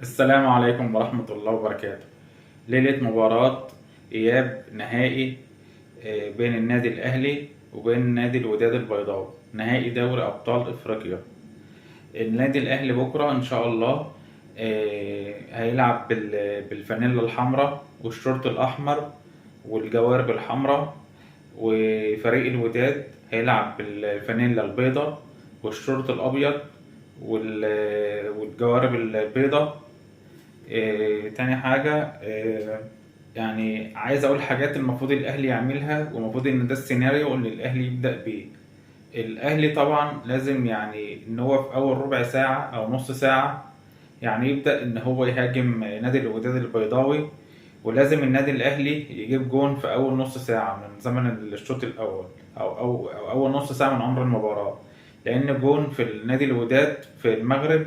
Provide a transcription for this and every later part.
السلام عليكم ورحمة الله وبركاته. ليلة مباراة إياب نهائي بين النادي الأهلي وبين نادي الوداد البيضاوي، نهائي دوري أبطال إفريقيا. النادي الأهلي بكرة إن شاء الله هيلعب بالفانيلا الحمراء والشورت الأحمر والجوارب الحمراء، وفريق الوداد هيلعب بالفانيلا البيضاء والشورت الأبيض والجوارب البيضاء. تاني حاجة، يعني عايز أقول حاجات المفروض الأهلي يعملها، ومفروض إن ده السيناريو اللي الأهلي يبدأ بيه. الأهلي طبعا لازم يعني إن هو في أول ربع ساعة أو نص ساعة يعني يبدأ إن هو يهاجم نادي الوداد البيضاوي، ولازم النادي الأهلي يجيب جون في أول نص ساعة من زمن الشوط الأول، أو أول نص ساعة من عمر المباراة، لأن جون في النادي الوداد في المغرب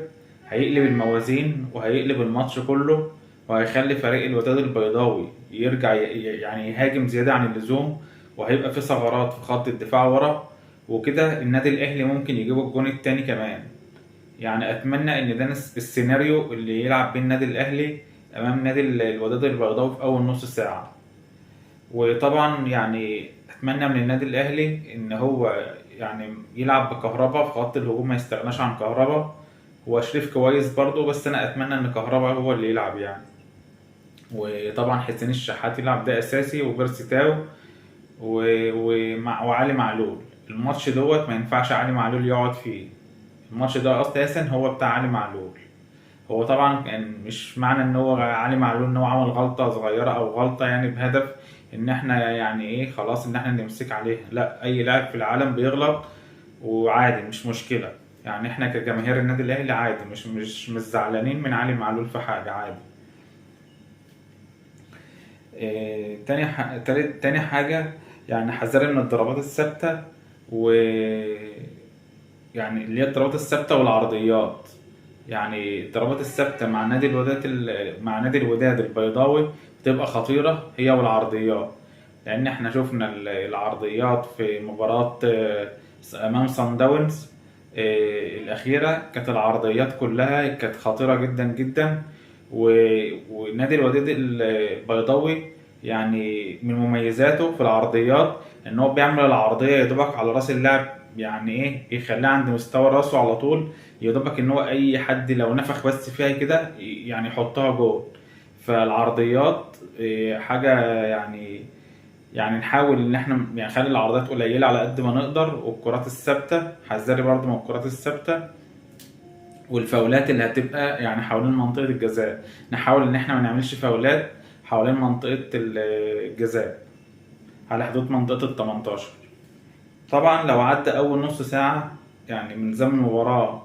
هيقلب الموازين وهيقلب الماتش كله، وهيخلي فريق الوداد البيضاوي يرجع يعني يهاجم زيادة عن اللزوم، وهيبقى في ثغرات في خط الدفاع ورا، وكده النادي الأهلي ممكن يجيب الجون التاني كمان. يعني اتمنى ان ده السيناريو اللي يلعب بيه النادي الاهلي امام نادي الوداد البيضاوي في اول نص ساعه. وطبعا يعني اتمنى من النادي الاهلي ان هو يعني يلعب بكهربا في خط الهجوم، ما يستغناش عن كهربا. هو شريف كويس برضه، بس انا اتمنى ان كهربا هو اللي يلعب يعني. وطبعا حسين الشحات يلعب ده اساسي، وبيرسي تاو وعلي معلول. الماتش دوت ما ينفعش علي معلول يقعد فيه. الماتش ده اساسا هو بتاع علي معلول. هو طبعا كان مش معنى ان هو علي معلول ان هو عمل غلطة صغيرة او غلطة يعني بهدف ان احنا يعني ايه خلاص ان احنا نمسك عليه. لا، اي لاعب في العالم بيغلط وعادي، مش مشكلة. يعني احنا كجماهير النادي الاهلي عادي، مش زعلانين من علي معلول في حاجة، عادي. تاني حاجة، يعني حذري من الضربات الثابتة، و يعني اللي هي الضربات الثابتة والعرضيات. يعني الضربات الثابتة مع مع نادي الوداد البيضاوي بتبقى خطيرة، هي والعرضيات. لأن احنا شفنا العرضيات في مباراة أمام صن داونز الأخيرة، كانت العرضيات كلها كانت خطيرة جدا جدا. ونادي الوداد البيضاوي يعني من مميزاته في العرضيات ان هو بيعمل العرضيه يا دوبك على راس اللاعب، يعني ايه يخليها عند مستوى راسه على طول، يا دوبك ان هو اي حد لو نفخ بس فيها كده يعني يحطها جول. فالعرضيات حاجه يعني نحاول ان احنا يعني نخلي العرضيات قليله على قد ما نقدر، والكرات الثابته حذري برضو من الكرات الثابته، والفاولات اللي هتبقى يعني حوالين منطقة الجزاء. نحاول ان احنا ما نعملش فاولات حوالين منطقة الجزاء على حدود منطقة ال 18. طبعا لو عدى اول نص ساعة يعني من زمن المباراة،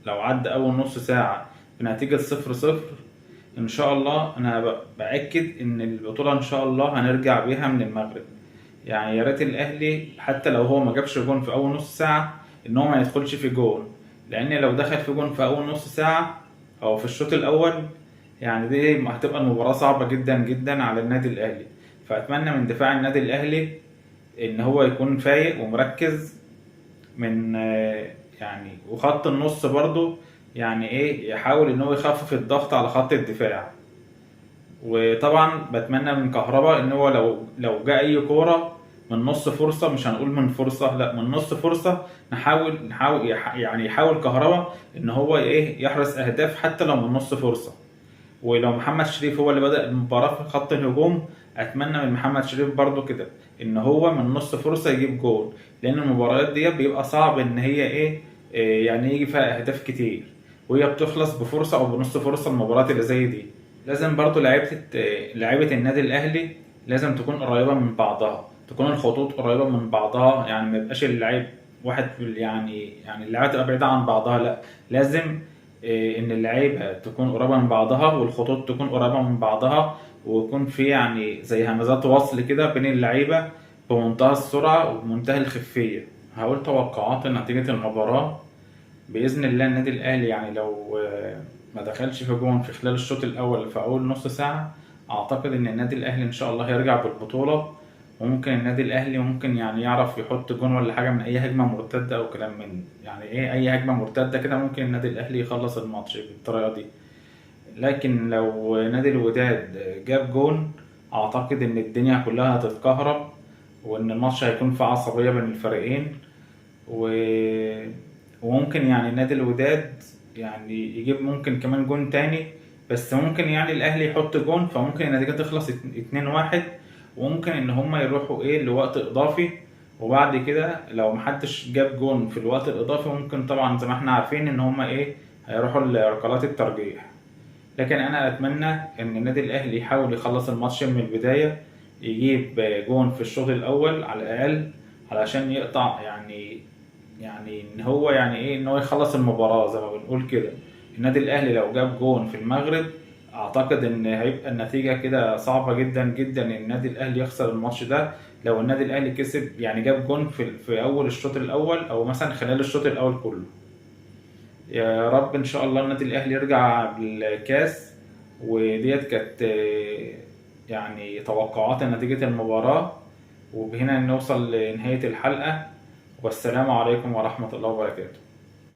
لو عدى اول نص ساعة بنتيجة 0-0، ان شاء الله انا باكد ان البطولة ان شاء الله هنرجع بيها من المغرب. يعني يا ريت الاهلي حتى لو هو ما جابش جون في اول نص ساعة ان هو ما يدخلش في جون، لان لو دخل في جون في اول نص ساعة او في الشوط الاول يعني دي هتبقى المباراة صعبة جدا جدا على النادي الاهلي. فاتمنى من دفاع النادي الاهلي ان هو يكون فايق ومركز من يعني، وخط النص برضو يعني ايه يحاول ان هو يخفف الضغط على خط الدفاع. وطبعا بتمنى من كهربا ان هو لو جاء اي كوره من نص فرصه، مش هنقول من فرصه، لا من نص فرصه، نحاول يعني يحاول كهربا ان هو ايه يحرز اهداف حتى لو من نص فرصه. ولو محمد شريف هو اللي بدأ المباراة في خط الهجوم، أتمنى من محمد شريف برضو كده إن هو من نص فرصة يجيب جول، لأن المباريات دي بيبقى صعب إن هي يعني يجي فيها أهداف كتير، وهي بتخلص بفرصة أو بنص فرصة. المباريات اللي زي دي لازم برضو لعيبة النادي الأهلي لازم تكون قريبة من بعضها، تكون الخطوط قريبة من بعضها، يعني ما يبقاش اللعيب واحد يعني اللعيبه تبقى بعيدة عن بعضها، لا، لازم ان اللعيبه تكون قريبه من بعضها والخطوط تكون قريبه من بعضها، ويكون في يعني زي همزات وصل كده بين اللعيبه بمنتهى السرعه وبمنتهى الخفيه. هقول توقعات نتيجه المباراه. باذن الله النادي الاهلي يعني لو ما دخلش في جون في خلال الشوط الاول في اول نص ساعه، اعتقد ان النادي الاهلي ان شاء الله هيرجع بالبطوله. وممكن النادي الاهلي ممكن يعني يعرف يحط جون ولا حاجه من اي هجمه مرتده او كلام من يعني ايه اي هجمه مرتده كده، ممكن النادي الاهلي يخلص الماتش بالطريقه دي. لكن لو نادي الوداد جاب جون اعتقد ان الدنيا كلها هتتكهرب، وان الماتش هيكون فيه عصبية بين الفريقين. و... وممكن يعني نادي الوداد يعني يجيب ممكن كمان جون تاني، بس ممكن يعني الاهلي يحط جون، فممكن النتيجة تخلص 2-1. وممكن ان هما يروحوا ايه لوقت اضافي، وبعد كده لو محدش جاب جون في الوقت الاضافي ممكن طبعا زي ما احنا عارفين ان هما ايه هيروحوا لركلات الترجيح. لكن انا اتمنى ان النادي الاهلي يحاول يخلص الماتش من البداية، يجيب جون في الشوط الاول على الاقل، علشان يقطع يعني ان هو يعني ايه ان هو يخلص المباراة زي ما بنقول كده. النادي الاهلي لو جاب جون في المغرب اعتقد ان هيبقى النتيجة كده صعبة جدا جدا ان النادي الاهلي يخسر الماتش ده. لو النادي الاهلي كسب يعني جاب جون في اول الشوط الاول، او مثلا خلال الشوط الاول كله. يا رب ان شاء الله النادي الاهلي يرجع بالكاس. وديت كانت يعني توقعات نتيجة المباراة. وبهنا نوصل لنهاية الحلقة، والسلام عليكم ورحمة الله وبركاته.